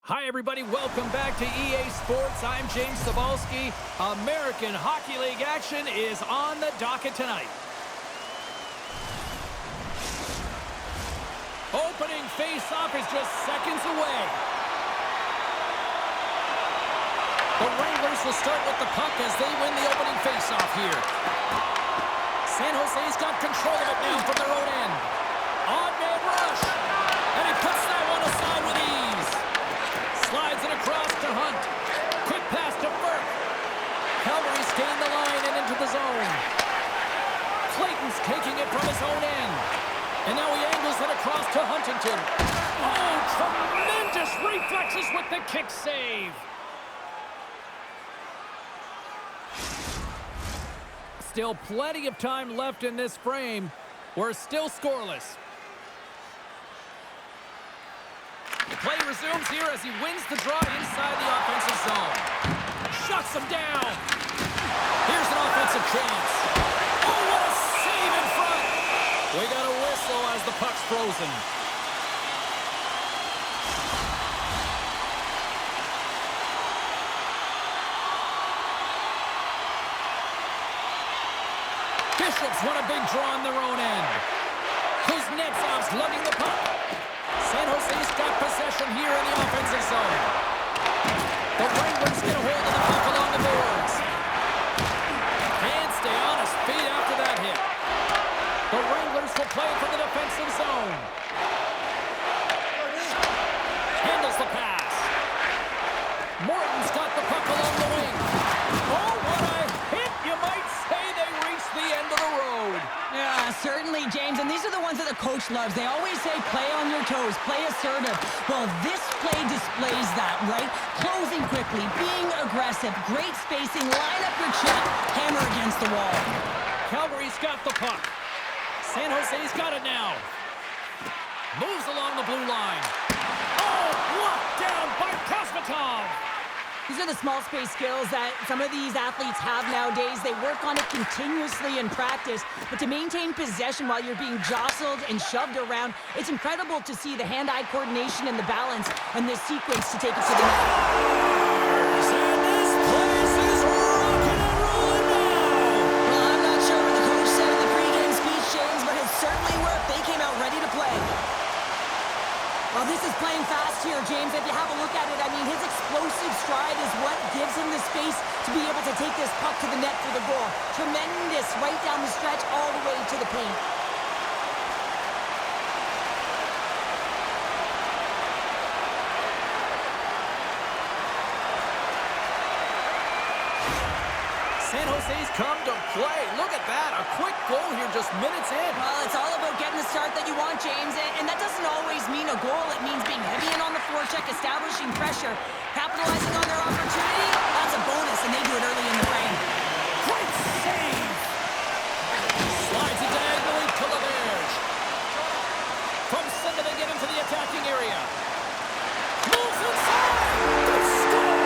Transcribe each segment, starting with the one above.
Hi, everybody. Welcome back to EA Sports. I'm James Cebulski. American Hockey League action is on the docket tonight. Opening face-off is just seconds away. The Wranglers will start with the puck as they win the opening face-off here. San Jose's got control of it now from their own end. On-man rush. And he puts that one aside with ease. Slides it across to Hunt. Quick pass to Burke. Calgary's gained the line and into the zone. Clayton's taking it from his own end. And now he angles it across to Huntington. Oh, tremendous reflexes with the kick save. Still plenty of time left in this frame. We're still scoreless. Play resumes here as he wins the draw inside the offensive zone. Shuts him down. Here's an offensive chance. Oh, what a save in front. We got a whistle as the puck's frozen. Bishop's won a big draw on their own end. Kuznetsov's lugging the puck. San Jose's got possession here in the offensive zone. The Wranglers get a hold of the puck along the boards. Can't stay on his feet after that hit. The Wranglers will play from the defensive zone. Handles the pass. Morton's got the puck along the wing. Oh, what a hit! You might say they reached the end of the road. Yeah, certainly, James. And these are the ones that the coach loves. They always say, play on your toes, play assertive. Well, this play displays that, right? Closing quickly, being aggressive, great spacing, line up your chip, hammer against the wall. Calgary's got the puck. San Jose's got it now. Moves along the blue line. Oh, blocked down by Kosmatov. These are the small space skills that some of these athletes have nowadays. They work on it continuously in practice, but to maintain possession while you're being jostled and shoved around, it's incredible to see the hand-eye coordination and the balance and this sequence to take it to the net. And this place is rocking and rolling now. Well, I'm not sure what the coach said in the pregame speech, James, but it certainly worked. They came out ready to play. Well, this is playing fast here, James. If you have a look at it, I mean, his explosive stride is what gives him the space to be able to take this puck to the net for the goal. Tremendous right down the stretch all the way to the paint. San Jose's come to play. Look at that. A quick goal here just minutes in. Well, it's all about getting the start that you want, James, and that doesn't always mean a goal. It means being heavy in on the forecheck, establishing pressure, capitalizing on their opportunity. That's a bonus, and they do it early in the frame. Great save. Slides it diagonally to LaBerge. From center, they get into the attacking area. Moves inside. They score.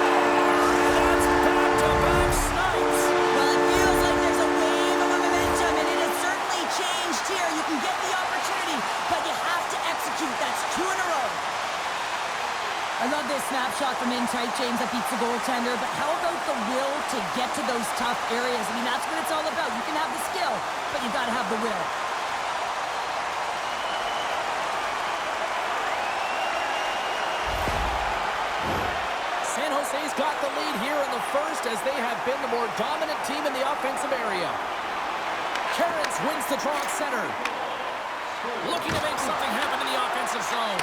That's back-to-back snipes. Well, it feels like there's a wave of momentum, and it has certainly changed here. You can get the opportunity, but you have to execute. That's 2 in a row. I love this snapshot from in tight, James, that beats the goaltender, but how about the will to get to those tough areas? I mean, that's what it's all about. You can have the skill, but you got to have the will. San Jose's got the lead here in the first as they have been the more dominant team in the offensive area. Karens wins the draw at center. Looking to make something happen in the offensive zone.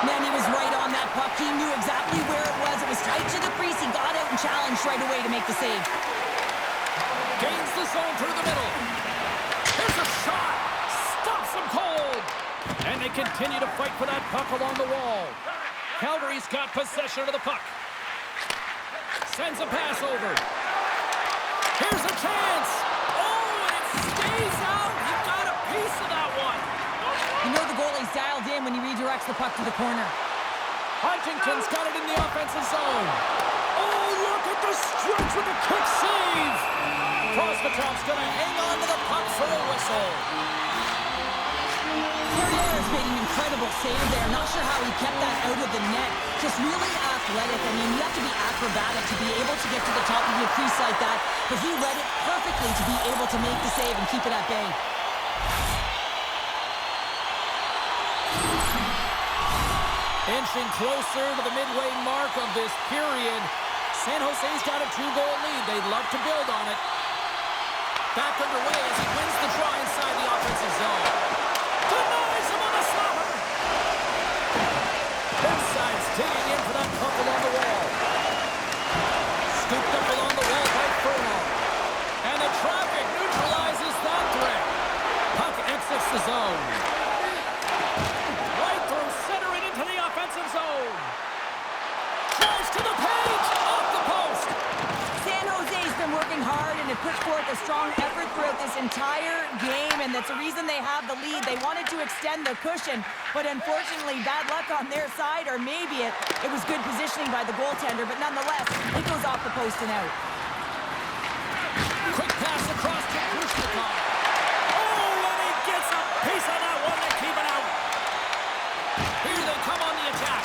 Man, he was right on that puck. He knew exactly where it was. It was tight to the crease. He got out and challenged right away to make the save. Gains the zone through the middle. Here's a shot. Stops him cold. And they continue to fight for that puck along the wall. Calgary's got possession of the puck. Sends a pass over. Here's a chance. Oh, and it stays out. He got a piece of that one. You know the goalie's dialed in when he redirects the puck to the corner. Huntington's got it in the offensive zone. Oh, look at the stretch with a quick save. Kosmatov's going to hang on to the puck for a whistle. Carrier has made an incredible incredible save there. Not sure how he kept that out of the net. Just really athletic. I mean, you have to be acrobatic to be able to get to the top of your crease like that. But he read it perfectly to be able to make the save and keep it at bay. Inching closer to the midway mark of this period. San Jose's got a 2-goal lead. They'd love to build on it. Back underway as he wins the draw inside the offensive zone. Denies him on the slapper. Both sides digging in for that puck along the wall. Scooped up along the wall by Furlong. And the traffic neutralizes that threat. Puck exits the zone. Right through center and into the offensive zone. Drives to the page. Off the post. San Jose's been working hard and have put forth a strong effort throughout this entire game, and that's the reason they have the lead. They wanted to extend the cushion, but unfortunately, bad luck on their side, or maybe it was good positioning by the goaltender, but nonetheless, it goes off the post and out. Quick pass across to Kushnikov. Oh, and he gets a piece of that one to keep it out. Here they come on the attack.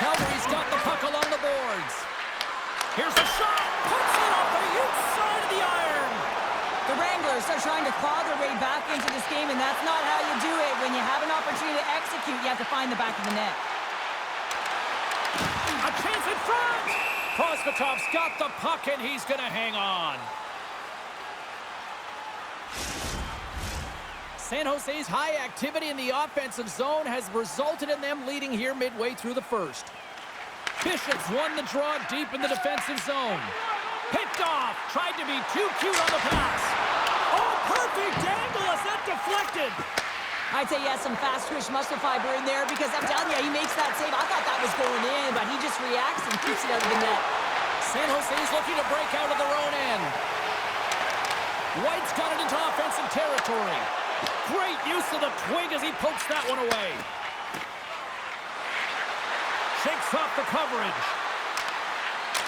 Calgary's got the puck along the boards. Here's a shot. Puts it off the inside of the iron. The Wranglers are trying to claw their way back into this game, and that's not how you do it. When you have an opportunity to execute, you have to find the back of the net. A chance in front. Prosvetov's got the puck, and he's going to hang on. San Jose's high activity in the offensive zone has resulted in them leading here midway through the first. Bishop's won the draw deep in the defensive zone. Picked off. Tried to be too cute on the pass. Oh, perfect angle as that deflected. I'd say yes, some fast-twitch muscle fiber in there, because I'm telling you, he makes that save. I thought that was going in, but he just reacts and keeps it out of the net. San Jose's looking to break out of their own end. White's got it into offensive territory. Great use of the twig as he pokes that one away. Shakes off the coverage.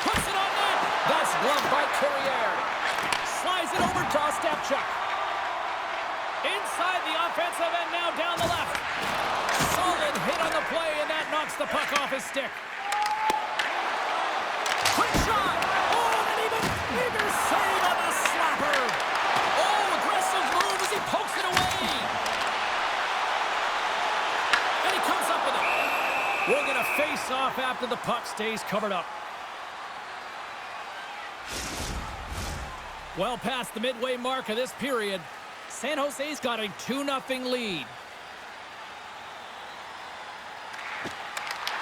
Puts it on net. That's gloved by Carrier. Slides it over to Ostapchuk. Inside the offensive end, now down the left. Solid hit on the play, and that knocks the puck off his stick. Quick shot. Oh, and an even bigger save on the slapper. Oh, aggressive move as he pokes it away. And he comes up with it. We're going to face off after the puck stays covered up. Well past the midway mark of this period, San Jose's got a 2-0 lead.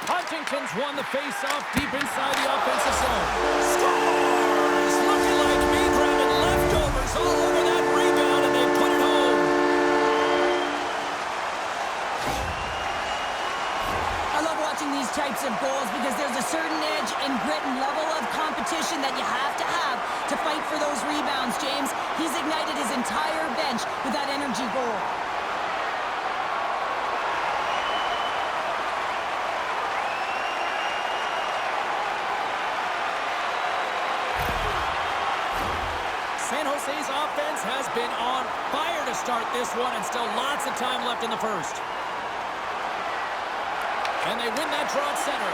Huntington's won the face-off deep inside the offensive zone. Scores! Looking like me grabbing leftovers all over that rebound, and they put it home. I love watching these types of goals because there's a certain edge and grit and level of competition that you have to fight for those rebounds, James. He's ignited his entire bench with that energy goal. San Jose's offense has been on fire to start this one, and still lots of time left in the first. And they win that draw at center.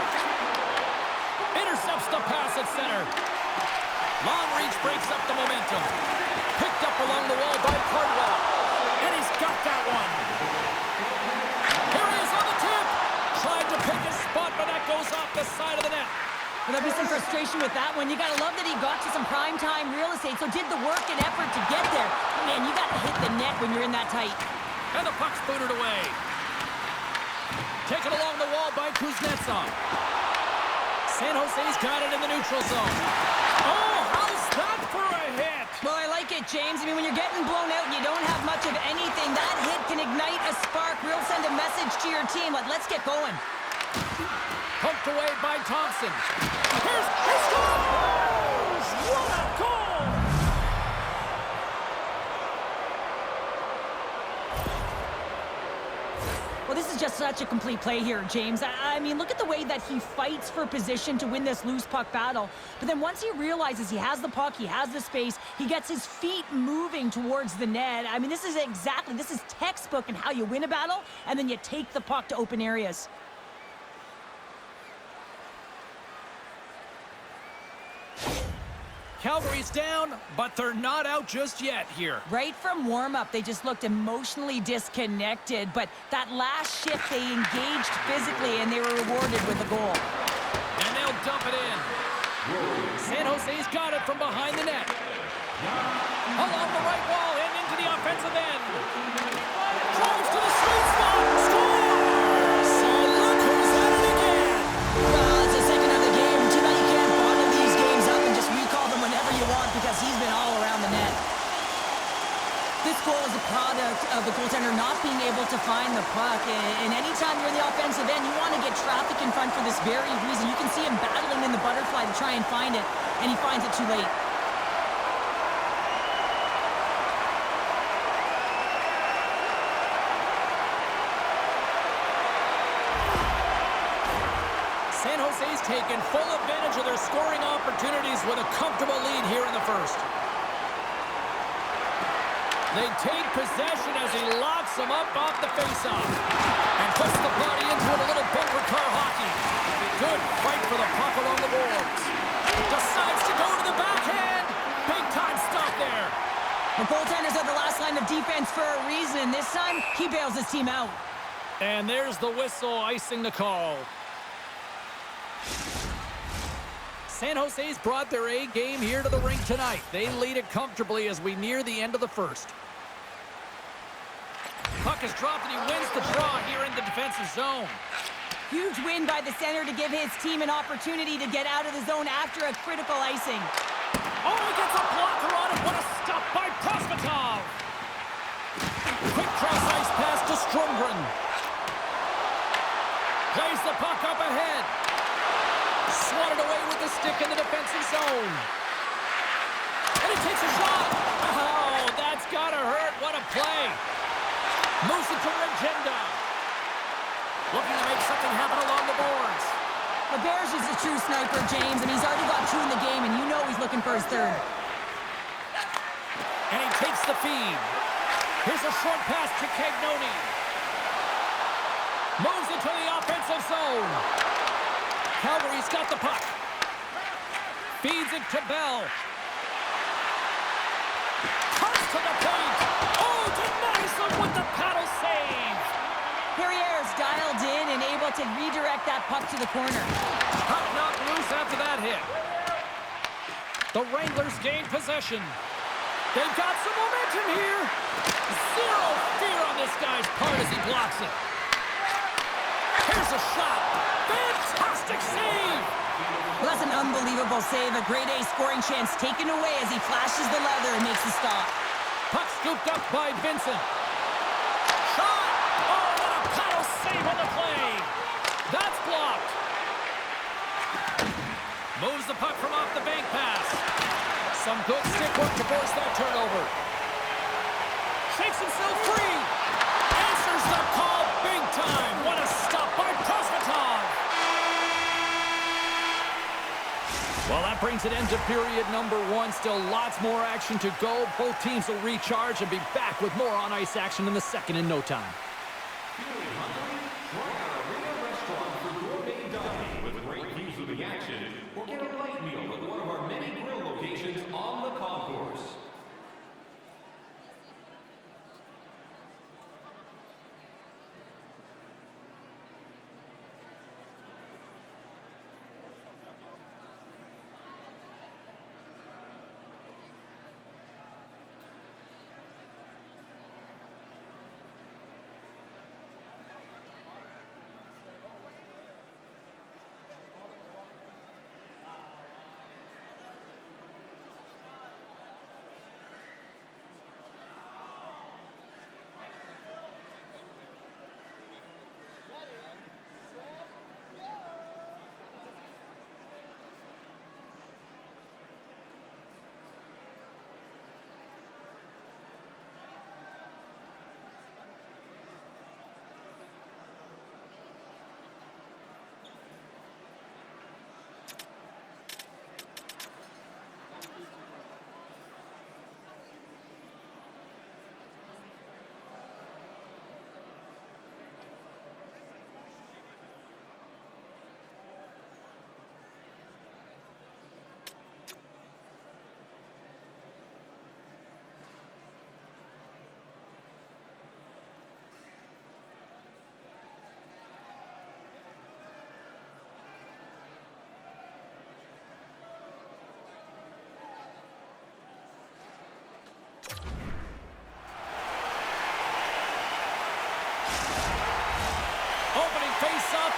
Intercepts the pass at center. Long reach breaks up the momentum. Picked up along the wall by Cardwell. And he's got that one. Here he is on the tip. Tried to pick his spot, but that goes off the side of the net. Well, there'll be some frustration with that one. You got to love that he got to some prime-time real estate, so did the work and effort to get there. Man, you got to hit the net when you're in that tight. And the puck's booted away. Taken along the wall by Kuznetsov. San Jose's got it in the neutral zone. Oh, how's that for a hit? Well, I like it, James. I mean, when you're getting blown out and you don't have much of anything, that hit can ignite a spark. Real send a message to your team. Let's get going. Poked away by Thompson. He scores! What a goal! Well, this is just such a complete play here, James. I mean, look at the way that he fights for position to win this loose puck battle. But then once he realizes he has the puck, he has the space, he gets his feet moving towards the net. I mean, this is textbook in how you win a battle, and then you take the puck to open areas. Calgary's down, but they're not out just yet here. Right from warm-up, they just looked emotionally disconnected, but that last shift, they engaged physically, and they were rewarded with a goal. And they'll dump it in. San Jose's got it from behind the net. Along the right wall and into the offensive end. Drives to the sweet spot. Scores! So look who's at it again. Well, it's the second of the game. Too bad you can't bottle these games up and just recall them whenever you want because he's been all around the net. This goal is a product of the goaltender not being able to find the puck. And anytime you're in the offensive end, you want to get traffic in front for this very reason. You can see him battling in the butterfly to try and find it, and he finds it too late. San Jose's taken full advantage of their scoring opportunities with a comfortable lead here in the first. They take possession as he locks them up off the faceoff and puts the body into it, a little bumper car hockey. Good fight for the puck along the boards. Decides to go to the backhand. Big time stop there. The goaltenders are the last line of defense for a reason. This time, he bails his team out. And there's the whistle icing the call. San Jose's brought their A game here to the rink tonight. They lead it comfortably as we near the end of the first. Puck is dropped and he wins the draw here in the defensive zone. Huge win by the center to give his team an opportunity to get out of the zone after a critical icing. Oh, he gets a blocker on it. What a stop by Prosvetov. Quick cross-ice pass to Strumgren. Plays the puck up ahead. Swatted away with the stick in the defensive zone. And he takes a shot. Oh, that's gotta hurt. What a play. Moves it to Regenda. Looking to make something happen along the boards. LeBerge is a true sniper, James, and he's already got 2 in the game, and you know he's looking for his third. And he takes the feed. Here's a short pass to Cagnoni. Moves into the offensive zone. Calgary's got the puck. Feeds it to Bell. Cuts to the point. Oh, denies him with the paddle save. Perrier's dialed in and able to redirect that puck to the corner. Puck knocked loose after that hit. The Wranglers gain possession. They've got some momentum here. Zero fear on this guy's part as he blocks it. Here's a shot. Fantastic save! Well, that's an unbelievable save. A grade A scoring chance taken away as he flashes the leather and makes the stop. Puck scooped up by Vincent. Shot! Oh, what a paddle save on the play! That's blocked. Moves the puck from off the bank pass. Some good stick work to force that turnover. Shakes himself free. Answers the call big time. What a stop by Prosvetov. Well, that brings it into period number 1. Still lots more action to go. Both teams will recharge and be back with more on-ice action in the second in no time. With great views of the action, or get a light meal at one of our many grill locations on the concourse.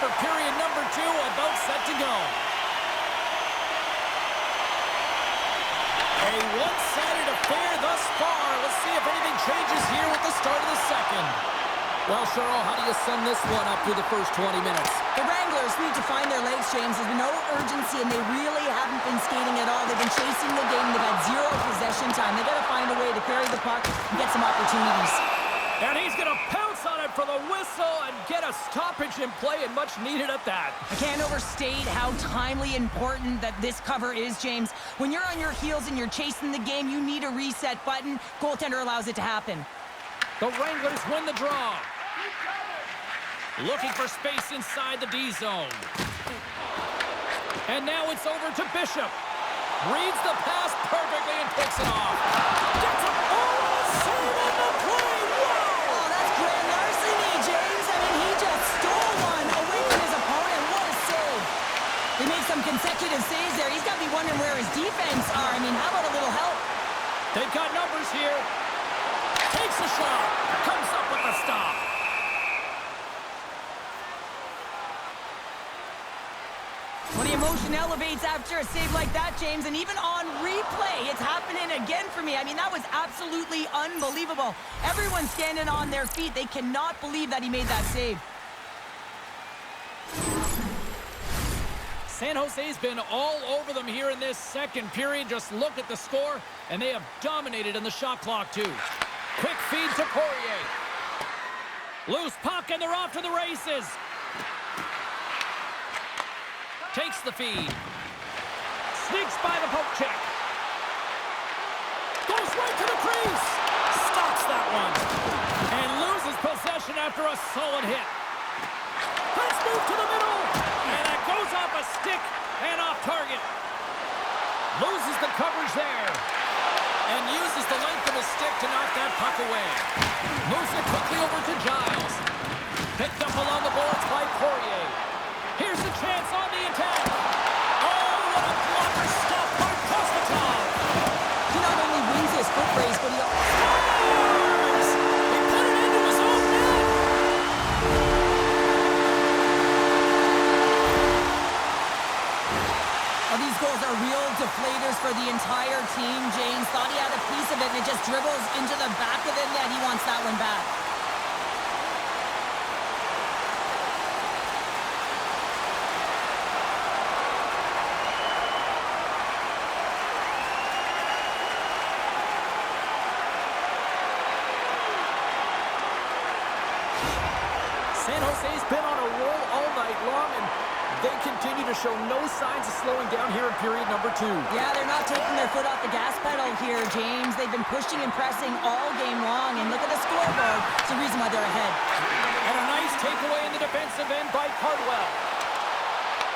for period number 2, about set to go. A one-sided affair thus far. Let's see if anything changes here with the start of the second. Well, Cheryl, how do you sum this one up through the first 20 minutes? The Wranglers need to find their legs, James. There's been no urgency, and they really haven't been skating at all. They've been chasing the game. They've had zero possession time. They've got to find a way to carry the puck and get some opportunities. And he's going to pounce on it for the whistle and get a stoppage in play, and much needed at that. I can't overstate how timely important that this cover is, James. When you're on your heels and you're chasing the game, you need a reset button. Goaltender allows it to happen. The Wranglers win the draw. Looking for space inside the D zone. And now it's over to Bishop. Reads the pass perfectly and picks it off. Gets a save on the play. Whoa! Oh, that's grand larceny, James. I mean, he just stole one away from his opponent. What a save. They made some consecutive saves there. He's got to be wondering where his defense are. I mean, how about a little help? They've got numbers here. Takes a shot. Comes up with a stop. When the emotion elevates after a save like that, James, and even on replay, it's happening again for me. I mean, that was absolutely unbelievable. Everyone's standing on their feet. They cannot believe that he made that save. San Jose's been all over them here in this second period. Just look at the score, and they have dominated in the shot clock, too. Quick feed to Poirier. Loose puck, and they're off to the races. Takes the feed. Sneaks by the poke check. Goes right to the crease. Stops that one. And loses possession after a solid hit. Let's move to the middle. And that goes off a stick and off target. Loses the coverage there. And uses the length of his stick to knock that puck away. Moves it quickly over to Giles. Picked up along the boards by Poirier. Here's a chance on the attack. Oh, what a blocker stop by Kosketov. He not only wins his foot race, but he also scores! He put it into his own net. Oh, these goals are real deflators for the entire team. James thought he had a piece of it, and it just dribbles into the back of the net. He wants that one back. San Jose's been on a roll all night long, and they continue to show no signs of slowing down here in period number 2. Yeah, they're not taking their foot off the gas pedal here, James. They've been pushing and pressing all game long, and look at the scoreboard. It's the reason why they're ahead. And a nice takeaway in the defensive end by Cardwell.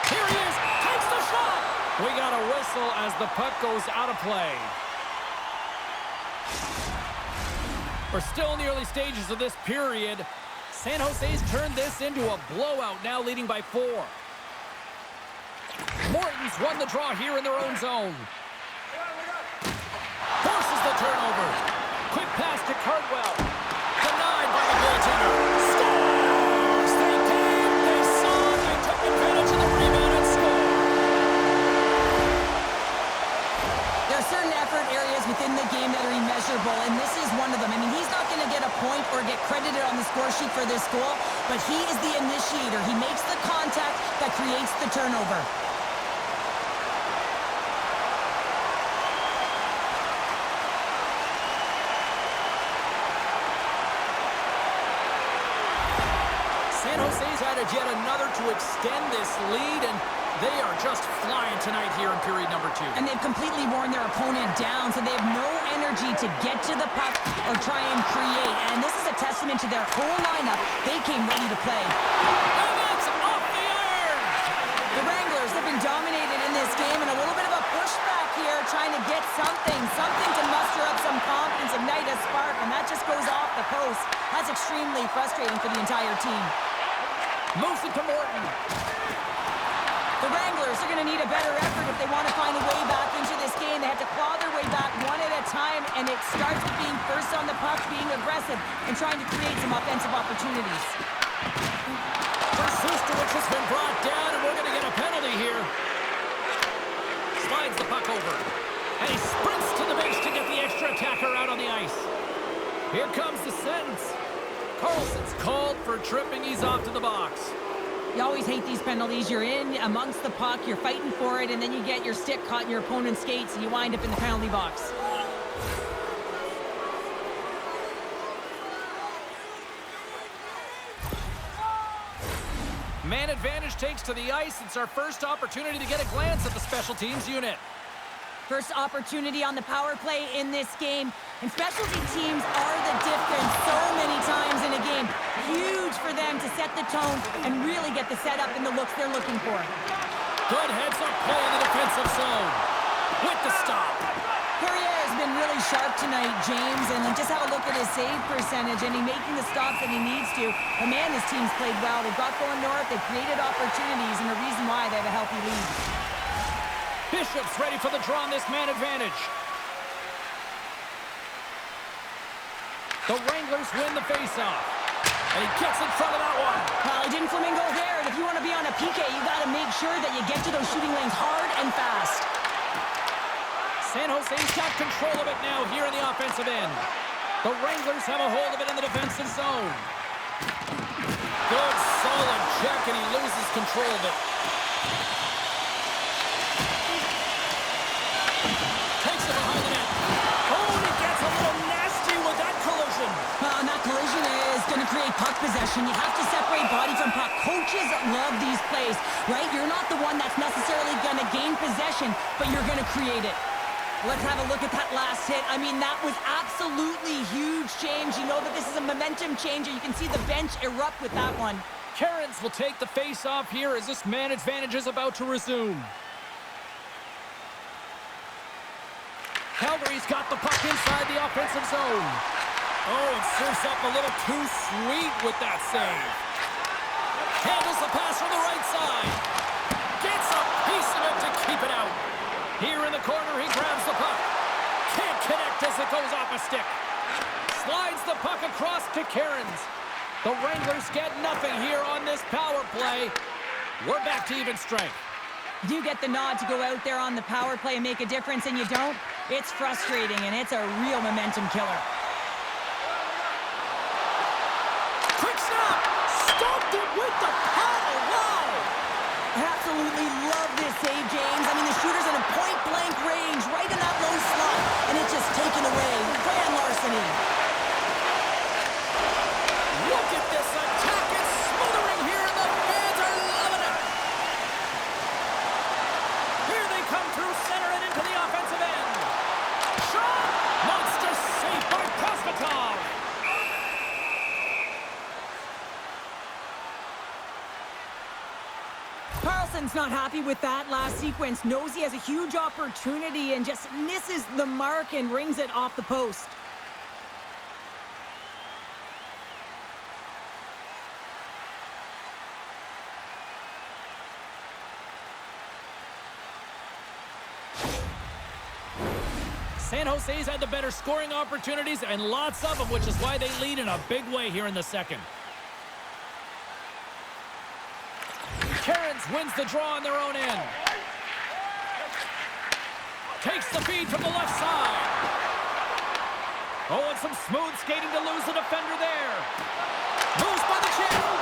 Here he is, takes the shot. We got a whistle as the puck goes out of play. We're still in the early stages of this period. San Jose's turned this into a blowout, now leading by 4. Morton's won the draw here in their own zone. Forces the turnover. Quick pass to Cardwell. Denied by the goaltender. Scores! They came, they saw, they took advantage of the rebound and scored. There are certain effort areas within the game that are immeasurable, and this is one of them. I mean, he's not going to get a point or get credited on the score sheet for this goal, but he is the initiator. He makes the contact that creates the turnover. San Jose's added yet another to extend this lead, and they are just flying tonight here in period number 2. And they've completely worn their opponent down, so they have no energy to get to the puck or try and create. And this is a testament to their whole lineup. They came ready to play. And that's off the iron! The Wranglers have been dominated in this game, and a little bit of a pushback here, trying to get something to muster up some confidence, ignite a spark, and that just goes off the post. That's extremely frustrating for the entire team. Moves it to Morton. The Wranglers are going to need a better effort if they want to find a way back into this game. They have to claw their way back one at a time, and it starts with being first on the puck, being aggressive, and trying to create some offensive opportunities. Which has been brought down, and we're going to get a penalty here. Slides the puck over. And he sprints to the bench to get the extra attacker out on the ice. Here comes the sentence. Carlson's called for tripping. He's off to the box. You always hate these penalties. You're in amongst the puck, you're fighting for it, and then you get your stick caught in your opponent's skates, and you wind up in the penalty box. Man advantage takes to the ice. It's our first opportunity to get a glance at the special teams unit. First opportunity on the power play in this game. And specialty teams are the difference so many times in a game. Huge for them to set the tone and really get the setup and the looks they're looking for. Good heads-up play in the defensive zone. With the stop. Perrier has been really sharp tonight, James, and just have a look at his save percentage, and he's making the stops that he needs to. But man, this team's played well. They've got going north, they've created opportunities, and the reason why they have a healthy lead. Bishop's ready for the draw on this man advantage. The Wranglers win the faceoff. And he gets in front of that one. Well, he didn't flamingo there, and if you want to be on a PK, you got to make sure that you get to those shooting lanes hard and fast. San Jose's got control of it now here in the offensive end. The Wranglers have a hold of it in the defensive zone. Good, solid check, and he loses control of it. Takes it behind the net. Oh, and he gets a little nasty with that collision. And that collision is going to create puck possession. You have to separate body from puck. Coaches love these plays, right? You're not the one that's necessarily going to gain possession, but you're going to create it. Let's have a look at that last hit. I mean, that was absolutely huge, James. You know that this is a momentum changer. You can see the bench erupt with that one. Cairns will take the face-off here as this man advantage is about to resume. Calgary's got the puck inside the offensive zone. Oh, it serves up a little too sweet with that save. Handles the pass from the right side. Gets a piece of it to keep it out. Here in the corner, he grabs the puck. Can't connect as it goes off a stick. Slides the puck across to Cairns. The Wranglers get nothing here on this power play. We're back to even strength. You get the nod to go out there on the power play and make a difference, and you don't. It's frustrating, and it's a real momentum killer. Quick stop! Stopped it with the paddle! Wow! I absolutely love this save, James. I mean, the shooter's in a point-blank range, right in that low slot, and it's just taken away. Grand larceny. Look at this attack. It's smothering here, and the fans are loving it. Here they come through center and into the offensive end. Shot! Monster save by Prospatov. Carlson's not happy with that last sequence. Knows he has a huge opportunity and just misses the mark and rings it off the post. San Jose's had the better scoring opportunities and lots of them, which is why they lead in a big way here in the second. Cairns wins the draw on their own end. Takes the feed from the left side. Oh, and some smooth skating to lose the defender there. Moves by the channel.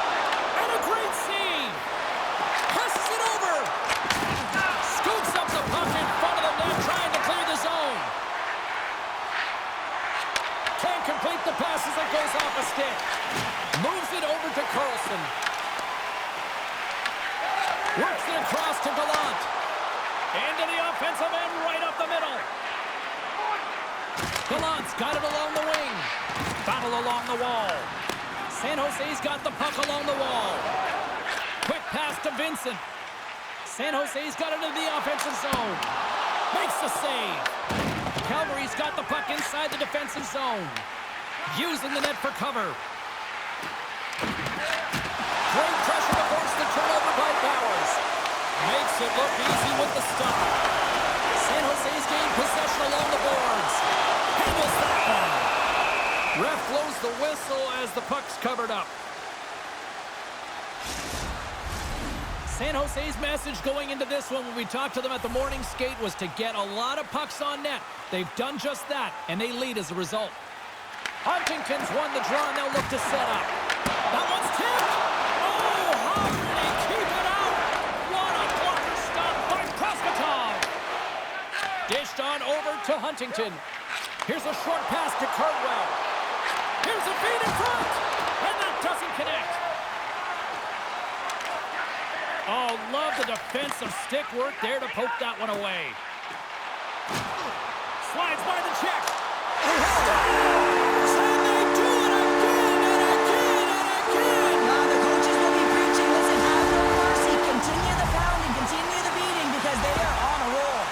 And a great save. Passes it over. Scoops up the puck in front of the net, trying to clear the zone. Can't complete the pass as it goes off a stick. Moves it over to Carlson. Works it across to Gallant. Into the offensive end, right up the middle. Gallant's got it along the wing. Battle along the wall. San Jose's got the puck along the wall. Quick pass to Vincent. San Jose's got it into the offensive zone. Makes the save. Calgary's got the puck inside the defensive zone. Using the net for cover. Great pressure to force the turnover by Bowers. Makes it look easy with the stop. San Jose's gained possession along the boards. Handles that one. Ref blows the whistle as the puck's covered up. San Jose's message going into this one when we talked to them at the morning skate was to get a lot of pucks on net. They've done just that, and they lead as a result. Huntington's won the draw, and they'll look to set up. That one's tipped! Oh, how did he keep it out? What a blocker stop by Proskotov! Dished on over to Huntington. Here's a short pass to Cardwell. Here's a feed in front, and that doesn't connect. Oh, love the defensive stick work there to poke that one away. Slides by the check. And they do it again and again and again. Now the coaches will be preaching, listen, have no mercy. Continue the pounding, continue the beating because they are on a roll.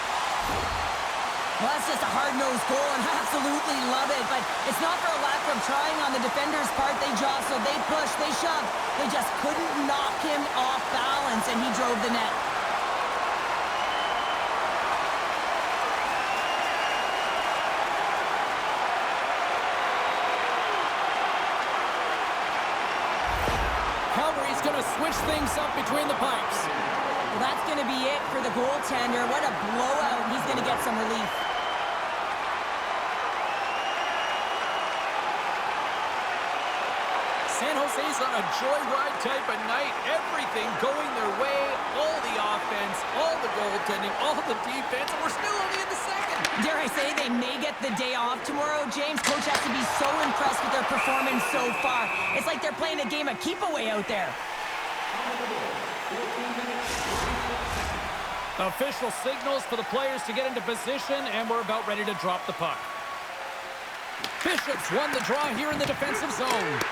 Well, that's just a hard-nosed goal, and I absolutely love it. But it's not for a lack of trying on the defender's part. They jostled, they pushed, they shoved. They just couldn't knock him off balance, and he drove the net. Calgary's going to switch things up between the pipes. Well, that's going to be it for the goaltender. What a blowout. He's going to get some relief. San Jose's on a joyride type of night. Everything going their way. All the offense, all the goaltending, all the defense. And we're still only in the second. Dare I say they may get the day off tomorrow, James. Coach has to be so impressed with their performance so far. It's like they're playing a game of keep-away out there. Official signals for the players to get into position, and we're about ready to drop the puck. Bishop's won the draw here in the defensive zone.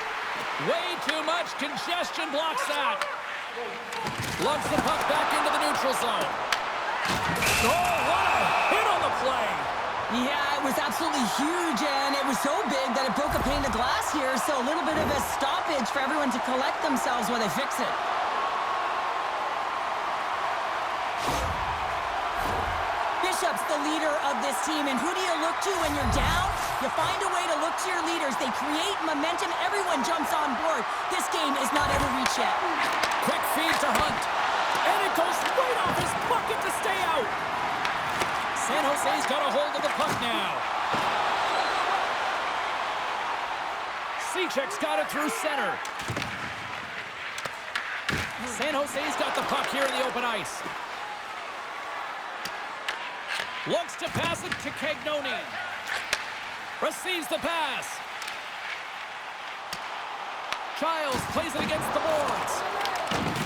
Way too much congestion blocks that. Lugs the puck back into the neutral zone. Oh, what a hit on the play. Yeah, it was absolutely huge, and it was so big that it broke a pane of glass here, so a little bit of a stoppage for everyone to collect themselves while they fix it. Bishop's the leader of this team, and who do you look to when you're down? You find a way to look to your leaders. They create momentum. Everyone jumps on board. This game is not out of reach yet. Quick feed to Hunt. And it goes right off his bucket to stay out. San Jose's got a hold of the puck now. Cechek's got it through center. San Jose's got the puck here in the open ice. Looks to pass it to Cagnoni. Receives the pass. Childs plays it against the boards.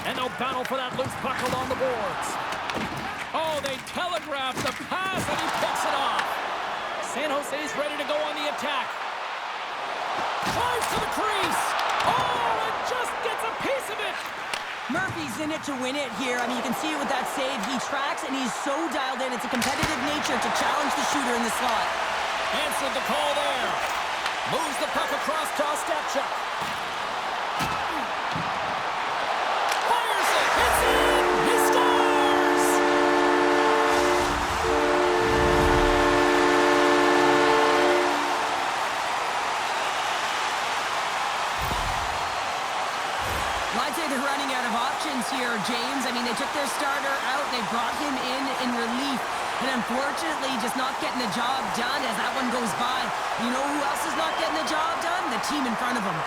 And they'll battle for that loose puck along the boards. Oh, they telegraph the pass, and he picks it off. San Jose's ready to go on the attack. Drives to the crease. Oh, it just gets a piece of it. Murphy's in it to win it here. I mean, you can see it with that save. He tracks, and he's so dialed in. It's a competitive nature to challenge the shooter in the slot. Answered the call there. Moves the puck across to Ostapchuk. Fires it. It's in. He scores. Well, I'd say they're running out of options here, James. I mean, they took their starter out. They brought him in relief. And unfortunately, just not getting the job done as that one goes by. You know who else is not getting the job done? The team in front of them.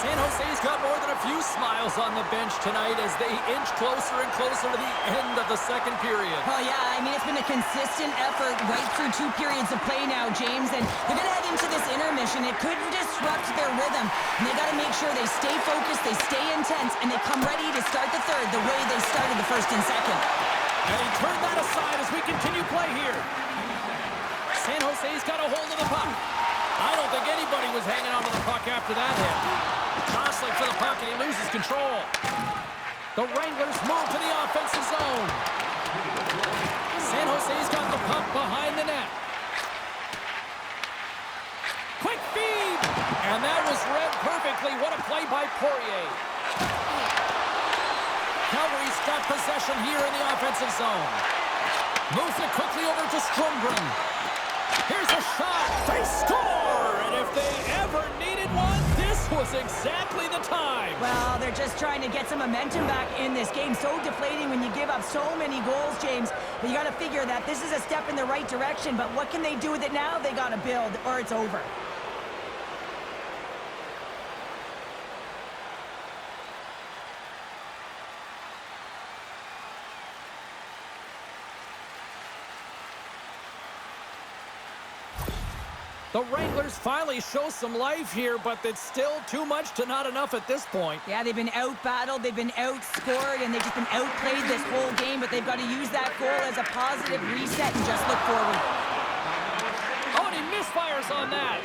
San Jose's got more than a few smiles on the bench tonight as they inch closer and closer to the end of the second period. Oh, yeah, I mean, it's been a consistent effort right through 2 periods of play now, James, and they're going to head into this intermission. It could disrupt their rhythm, and they got to make sure they stay focused, they stay intense, and they come ready to start the third the way they started the first and second. And he turned that aside as we continue play here. San Jose's got a hold of the puck. I don't think anybody was hanging on to the puck after that hit. Jostling for the puck, and he loses control. The Wranglers move to the offensive zone. San Jose's got the puck behind the net. Quick feed! And that was read perfectly. What a play by Poirier. Calgary's got possession here in the offensive zone. Moves it quickly over to Stromgren. Here's a shot. They score! And if they ever needed one, this was exactly the time. Well, they're just trying to get some momentum back in this game. So deflating when you give up so many goals, James. But you got to figure that this is a step in the right direction. But what can they do with it now? They got to build or it's over. The Wranglers finally show some life here, but it's still too much to not enough at this point. Yeah, they've been out-battled, they've been outscored, and they've just been outplayed this whole game, but they've got to use that goal as a positive reset and just look forward. Oh, and he misfires on that.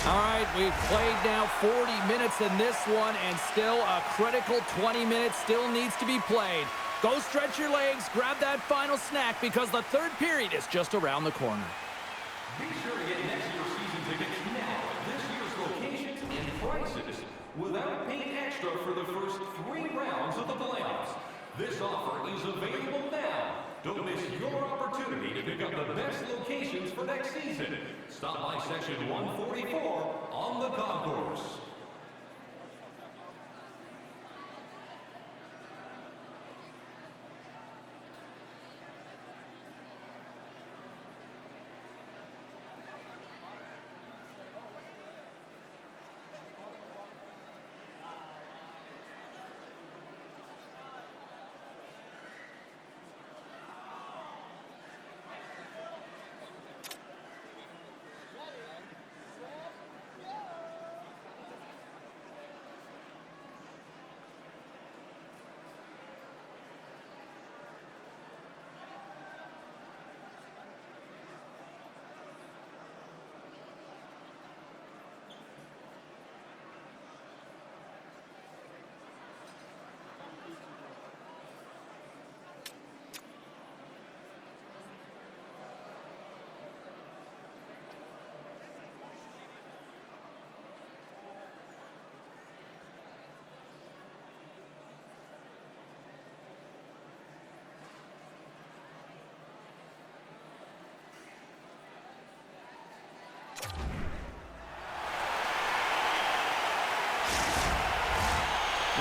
All right, we've played now 40 minutes in this one, and still a critical 20 minutes still needs to be played. Go stretch your legs, grab that final snack, because the third period is just around the corner. Be sure to get next year's season tickets now at this year's locations and prices without paying extra for the first 3 rounds of the playoffs. This offer is available now. Don't miss your opportunity to pick up the best locations for next season. Stop by section 144 on the concourse.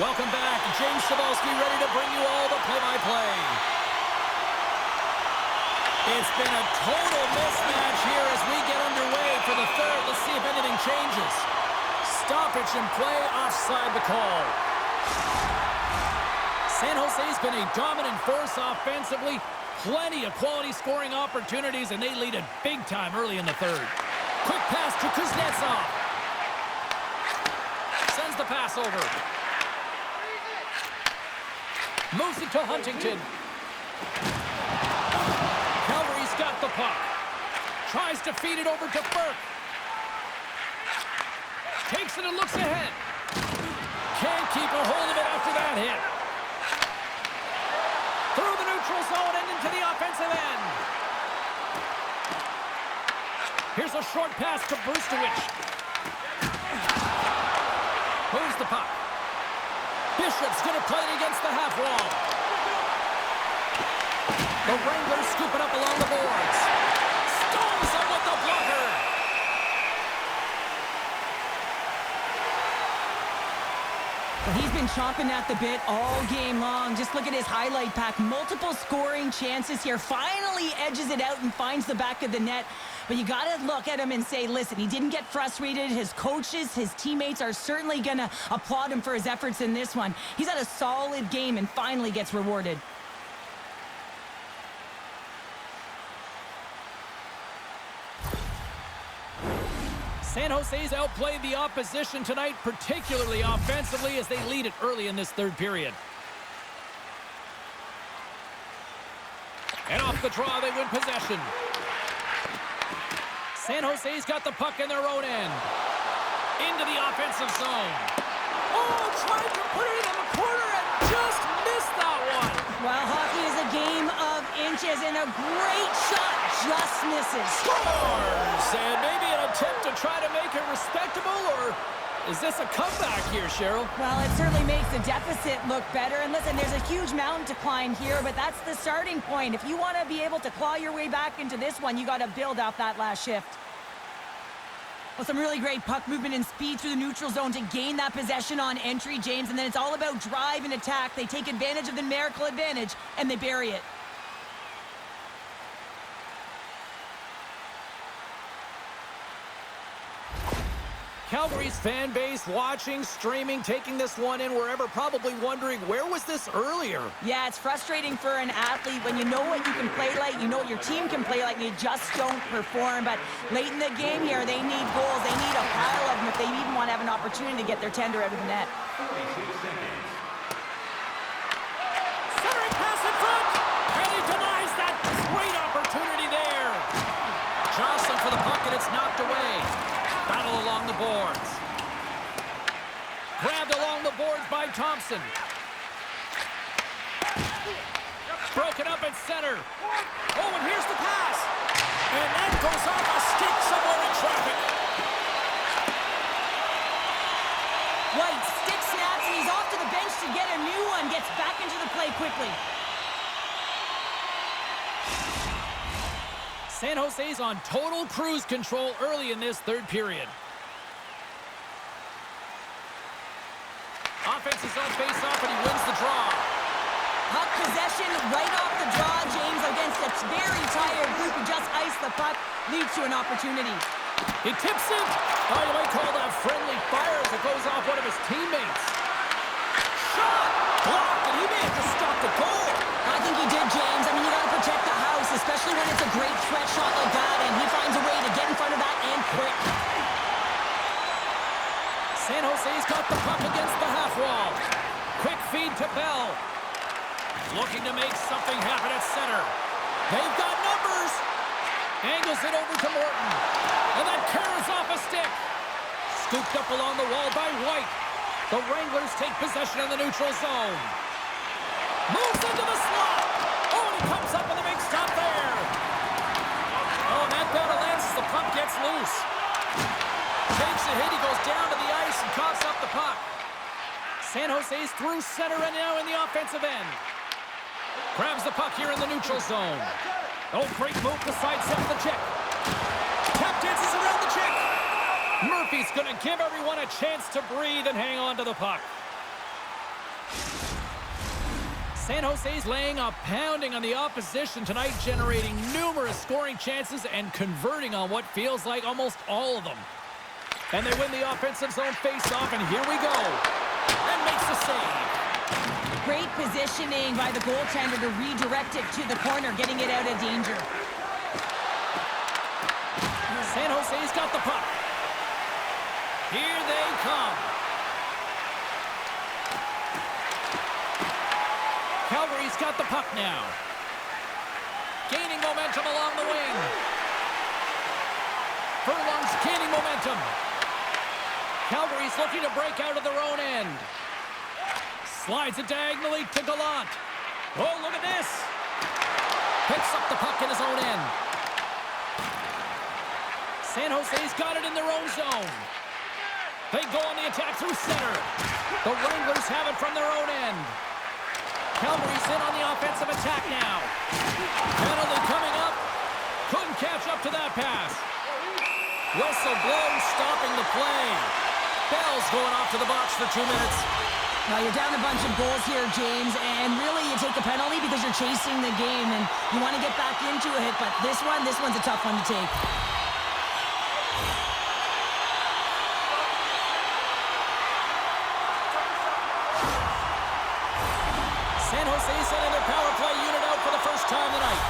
Welcome back. James Cebulski ready to bring you all the play-by-play. It's been a total mismatch here as we get underway for the third. Let's see if anything changes. Stoppage in play, offside the call. San Jose's been a dominant force offensively. Plenty of quality scoring opportunities, and they lead it big time early in the third. Quick pass to Kuznetsov. Sends the pass over. Moves it to Huntington. Calgary's got the puck. Tries to feed it over to Burke. Takes it and looks ahead. Can't keep a hold of it after that hit. Through the neutral zone and into the offensive end. Here's a short pass to Brustowicz. Moves the puck. Bishop's going to play it against the half wall. The Wranglers scoop it up along the boards. Stones him with the blocker. Well, he's been chomping at the bit all game long. Just look at his highlight pack. Multiple scoring chances here. Finally edges it out and finds the back of the net. But you got to look at him and say, listen, he didn't get frustrated. His coaches, his teammates are certainly going to applaud him for his efforts in this one. He's had a solid game and finally gets rewarded. San Jose's outplayed the opposition tonight, particularly offensively, as they lead it early in this third period. And off the draw, they win possession. San Jose's got the puck in their own end. Into the offensive zone. Oh, tried to put it in the corner and just missed that one. Well, hockey is a game of inches, and a great shot just misses. Scores! And maybe an attempt to try to make it respectable, or Is this a comeback here, Cheryl? Well, it certainly makes the deficit look better. And listen, there's a huge mountain to climb here, but that's the starting point. If you want to be able to claw your way back into this one, you got to build off that last shift. Well, some really great puck movement and speed through the neutral zone to gain that possession on entry, James. And then it's all about drive and attack. They take advantage of the numerical advantage, and they bury it. Calgary's fan base watching, streaming, taking this one in wherever, probably wondering, where was this earlier? Yeah, it's frustrating for an athlete when you know what you can play like, you know what your team can play like, and you just don't perform. But late in the game here, they need goals. They need a pile of them if they even want to have an opportunity to get their tender out of the net. Centering pass in front, and he denies that great opportunity there. Johnson for the puck, and it's knocked away. Battle along the boards. Grabbed along the boards by Thompson. Broken up at center. Oh, and here's the pass. And that goes off a stick somewhere in traffic. White stick snaps, and he's off to the bench to get a new one. Gets back into the play quickly. San Jose's on total cruise control early in this third period. Offense is on face-off, and he wins the draw. Puck possession right off the draw, James, against a very tired group who just iced the puck, leads to an opportunity. He tips it. Oh, you might call that friendly fire as it goes off one of his teammates. Shot! Blocked, and he may have just stopped the goal. I think he did, James. I mean, you got to protect the house, especially when it's a great threat shot like that, and he finds a way to get in front of that and quick. San Jose's got the puck against the half wall. Quick feed to Bell. Looking to make something happen at center. They've got numbers. Angles it over to Morton. And that carries off a stick. Scooped up along the wall by White. The Wranglers take possession in the neutral zone. Moves into the slot. Oh, and he comes up with a big stop there. Oh, and that battle ends as the puck gets loose. Takes a hit. He goes down to the ice and coughs up the puck. San Jose's through center and now in the offensive end. Grabs the puck here in the neutral zone. Oh, great move to sidestep the check. Tap dances around the check. Murphy's going to give everyone a chance to breathe and hang on to the puck. San Jose's laying a pounding on the opposition tonight, generating numerous scoring chances and converting on what feels like almost all of them. And they win the offensive zone face-off, and here we go. And makes the save. Great positioning by the goaltender to redirect it to the corner, getting it out of danger. San Jose's got the puck. Here they come. Calgary's got the puck now. Gaining momentum along the wing. Furlong's gaining momentum. Calgary's looking to break out of their own end. Slides it diagonally to Gallant. Oh, look at this. Picks up the puck in his own end. San Jose's got it in their own zone. They go on the attack through center. The Wranglers have it from their own end. Calgary's in on the offensive attack now. Penalty coming up. Couldn't catch up to that pass. Whistle blows, stopping the play. Bell's going off to the box for 2 minutes. Now you're down a bunch of goals here, James, and really you take a penalty because you're chasing the game and you want to get back into it, but this one's a tough one to take. San Jose sending their power play unit out for the first time tonight.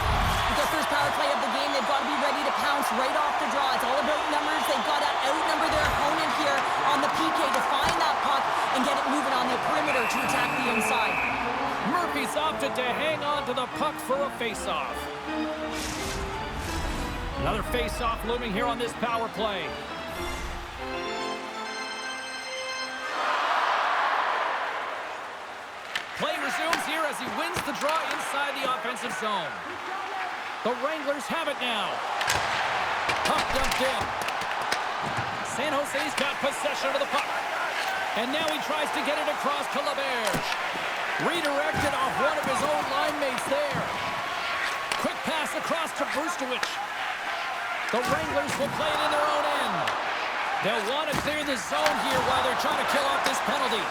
With their first power play of the game, they've got to be ready to pounce right off the draw. It's all about numbers. They've got to outnumber their opponent here on the PK to find that puck and get it moving on the perimeter to attack the inside. Murphy's opted to hang on to the puck for a face-off. Another face-off looming here on this power play. Play resumes here as he wins the draw inside the offensive zone. The Wranglers have it now. Puck dumped in. San Jose's got possession of the puck. And now he tries to get it across to LeBerge. Redirected off one of his own line mates there. Quick pass across to Brustowicz. The Wranglers will play it in their own end. They'll want to clear the zone here while they're trying to kill off this penalty.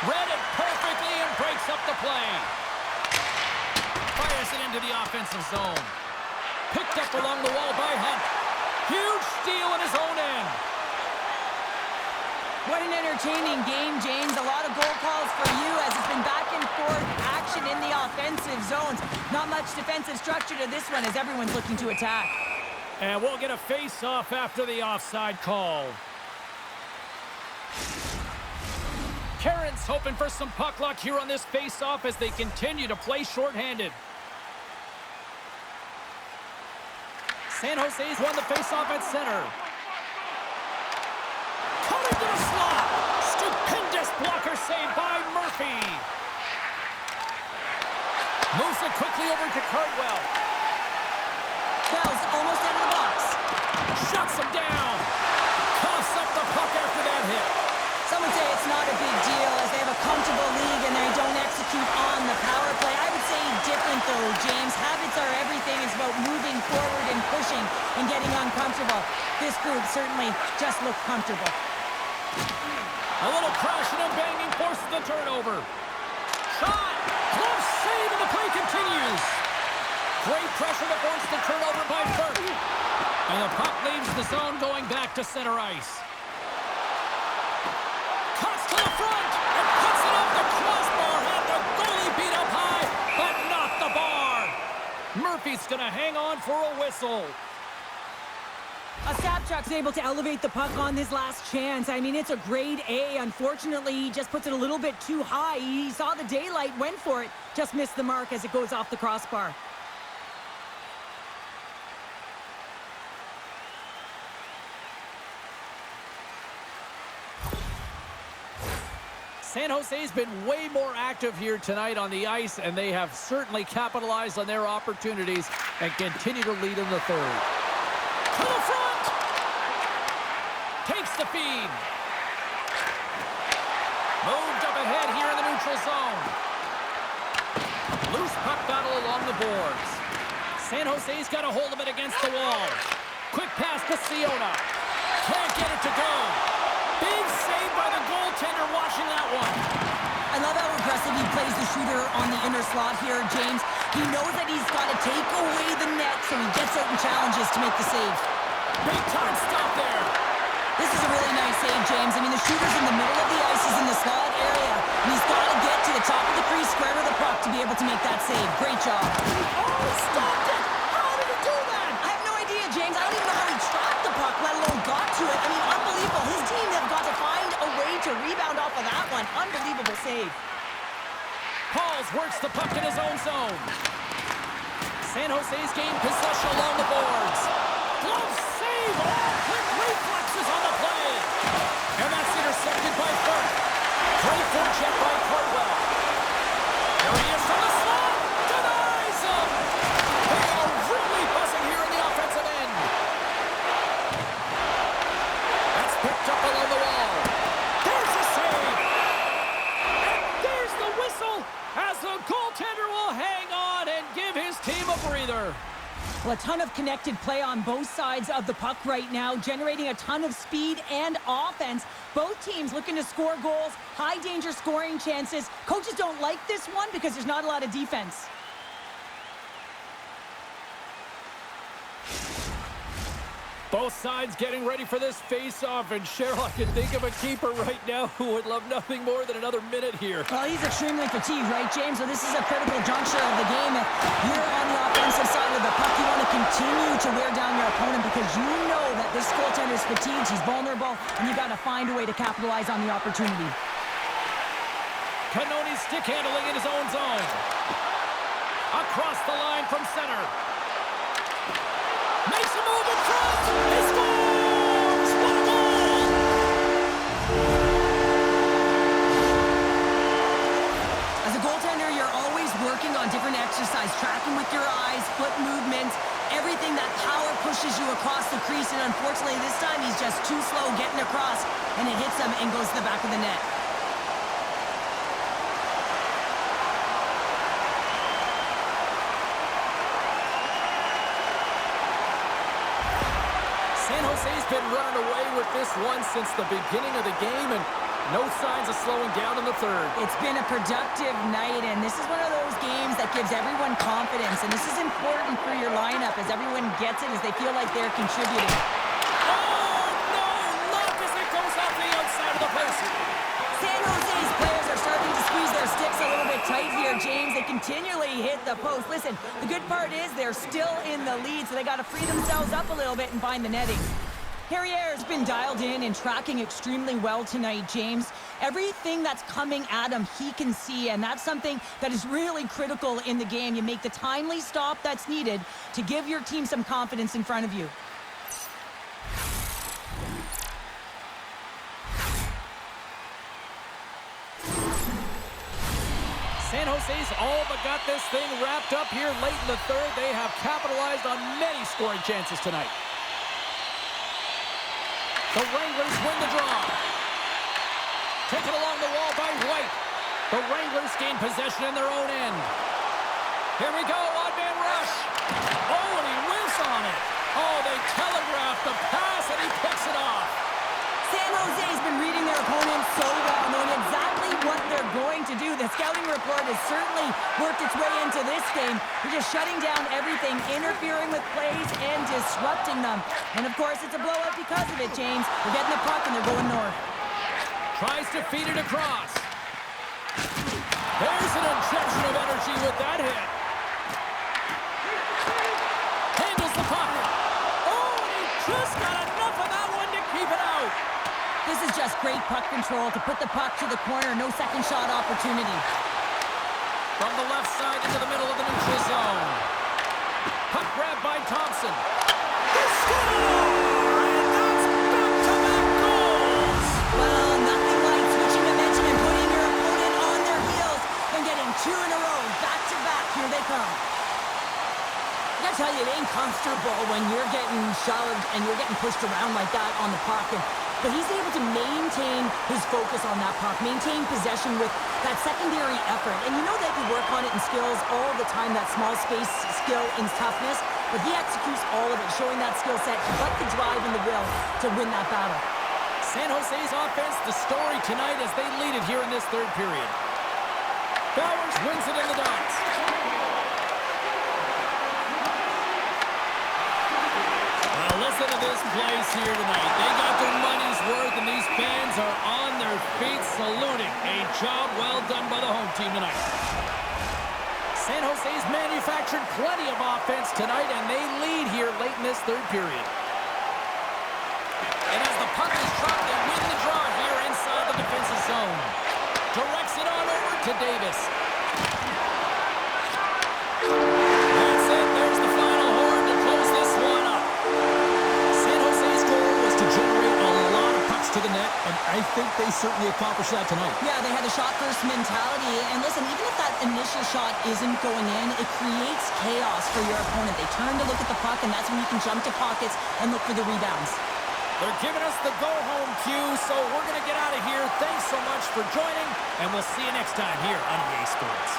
Read it perfectly and breaks up the play. Fires it into the offensive zone. Picked up along the wall by Hunt. Huge steal in his own end. What an entertaining game, James. A lot of goal calls for you as it's been back and forth action in the offensive zones. Not much defensive structure to this one as everyone's looking to attack. And we'll get a face-off after the offside call. Karen's hoping for some puck luck here on this face-off as they continue to play shorthanded. San Jose's won the face-off at center. Cutting to the slot. Stupendous blocker save by Murphy. Moves it quickly over to Cardwell. Bell's almost out of the box. Shuts him down. Coughs up the puck after that hit. Some would say it's not a big deal as they have a comfortable league and they don't execute on the power play. I would say different though, James. Habits are everything. It's about moving forward and pushing and getting uncomfortable. This group certainly just looked comfortable. A little crashing and banging forces the turnover. Shot! Close save and the play continues. Great pressure to force the turnover by Burke. And the puck leaves the zone going back to center ice. Cuts to the front and puts it off the crossbar. Had the goalie beat up high, but not the bar. Murphy's going to hang on for a whistle. Ostapchuk's able to elevate the puck on his last chance. I mean, it's a grade A. Unfortunately, he just puts it a little bit too high. He saw the daylight, went for it, just missed the mark as it goes off the crossbar. San Jose's been way more active here tonight on the ice, and they have certainly capitalized on their opportunities and continue to lead in the third. To the front! Takes the feed. Moved up ahead here in the neutral zone. Loose puck battle along the boards. San Jose's got a hold of it against the wall. Quick pass to Siona. Can't get it to go. Big save by the goaltender watching that one. I love how aggressive he plays the shooter on the inner slot here, James. He knows that he's got to take away the net, so he gets out in challenges to make the save. Big time stop there. This is a really nice save, James. I mean, the shooter's in the middle of the ice. He's in the slot area. And he's got to get to the top of the crease, square to the puck to be able to make that save. Great job. Oh, stopped it. How did he do that? I have no idea, James. I don't even know how he tracked the puck, let alone got to it. I mean, unbelievable. His team have got to find a way to rebound off of that one. Unbelievable save. Pauls works the puck in his own zone. San Jose's gained possession along the boards. Glove save! All quick reflexes on the play. And that's intercepted by Burke. Great forecheck by Cardwell. There he is from the slot. Denies him. They are really buzzing here in the offensive end. That's picked up along the wall. There's a save. And there's the whistle as the goaltender will hang on and give his team a breather. Well, a ton of connected play on both sides of the puck right now, generating a ton of speed and offense. Both teams looking to score goals, high-danger scoring chances. Coaches don't like this one because there's not a lot of defense. Both sides getting ready for this face-off, and Cheryl, I can think of a keeper right now who would love nothing more than another minute here. Well, he's extremely fatigued, right, James? So this is a critical juncture of the game. If you're on the offensive side of the puck, you want to continue to wear down your opponent because you know that this goaltender is fatigued, he's vulnerable, and you got to find a way to capitalize on the opportunity. Cannoni's stick handling in his own zone. Across the line from center. Makes a move in front. He scores! What a goal! As a goaltender, you're always working on different exercise, tracking with your eyes, foot movements, everything, that power pushes you across the crease, and unfortunately this time he's just too slow getting across, and it hits him and goes to the back of the net. San Jose's been running away with this one since the beginning of the game, and no signs of slowing down in the third. It's been a productive night, and this is one of those games that gives everyone confidence, and this is important for your lineup as everyone gets it, as they feel like they're contributing. Oh, no! Look as it goes off the outside of the post. San Jose's players are starting to squeeze their sticks a little bit tight here, James. They continually hit the post. Listen, the good part is they're still in the lead, so they got to free themselves up a little bit and find the netting. Carrier's been dialed in and tracking extremely well tonight, James. Everything that's coming at him, he can see, and that's something that is really critical in the game. You make the timely stop that's needed to give your team some confidence in front of you. San Jose's all but got this thing wrapped up here late in the third. They have capitalized on many scoring chances tonight. The Wranglers win the draw. Taken along the wall by White. The Wranglers gain possession in their own end. Here we go, odd man rush. Oh, and he whiffs on it. Oh, they telegraphed the pass, and he picks it off. San Jose's been reading their opponents so well, knowing exactly what they're going to do. The scouting report has certainly worked its way into this game. They're just shutting down everything, interfering with plays, and disrupting them. And, of course, it's a blowout because of it, James. They're getting the puck, and they're going north. Tries to feed it across. There's an injection of energy with that hit. Handles the puck. Oh, and he just got enough of that one to keep it out. This is just great puck control to put the puck to the corner. No second shot opportunity. From the left side into the middle of the neutral zone. Puck grabbed by Thompson. The score! And that's back-to-back goals! Well, nothing like switching momentum and putting your opponent on their heels and getting two in a row, back-to-back. Here they come. I gotta tell you, it ain't comfortable when you're getting shoved and you're getting pushed around like that on the puck. But he's able to maintain his focus on that puck, maintain possession with that secondary effort. And you know that you work on it in skills all the time, that small space skill and toughness. But he executes all of it, showing that skill set, but the drive and the will to win that battle. San Jose's offense, the story tonight as they lead it here in this third period. Bowers wins it in the dots. Well, listen to this place here tonight. They got their money's worth, and these fans are on their feet saluting. A job well done by the home team tonight. San Jose's manufactured plenty of offense tonight, and they lead here late in this third period. And as the puck is dropped, they win the draw here inside the defensive zone. Directs it on over to Davis. That's it. There's the final horn to close this one up. San Jose's goal was to generate a lot of pucks to the net, and I think they certainly accomplished that tonight. Yeah, they had a shot-first mentality. And listen, even if that initial shot isn't going in, it creates chaos for your opponent. They turn to look at the puck, and that's when you can jump to pockets and look for the rebounds. They're giving us the go-home cue, so we're going to get out of here. Thanks so much for joining, and we'll see you next time here on EA Sports.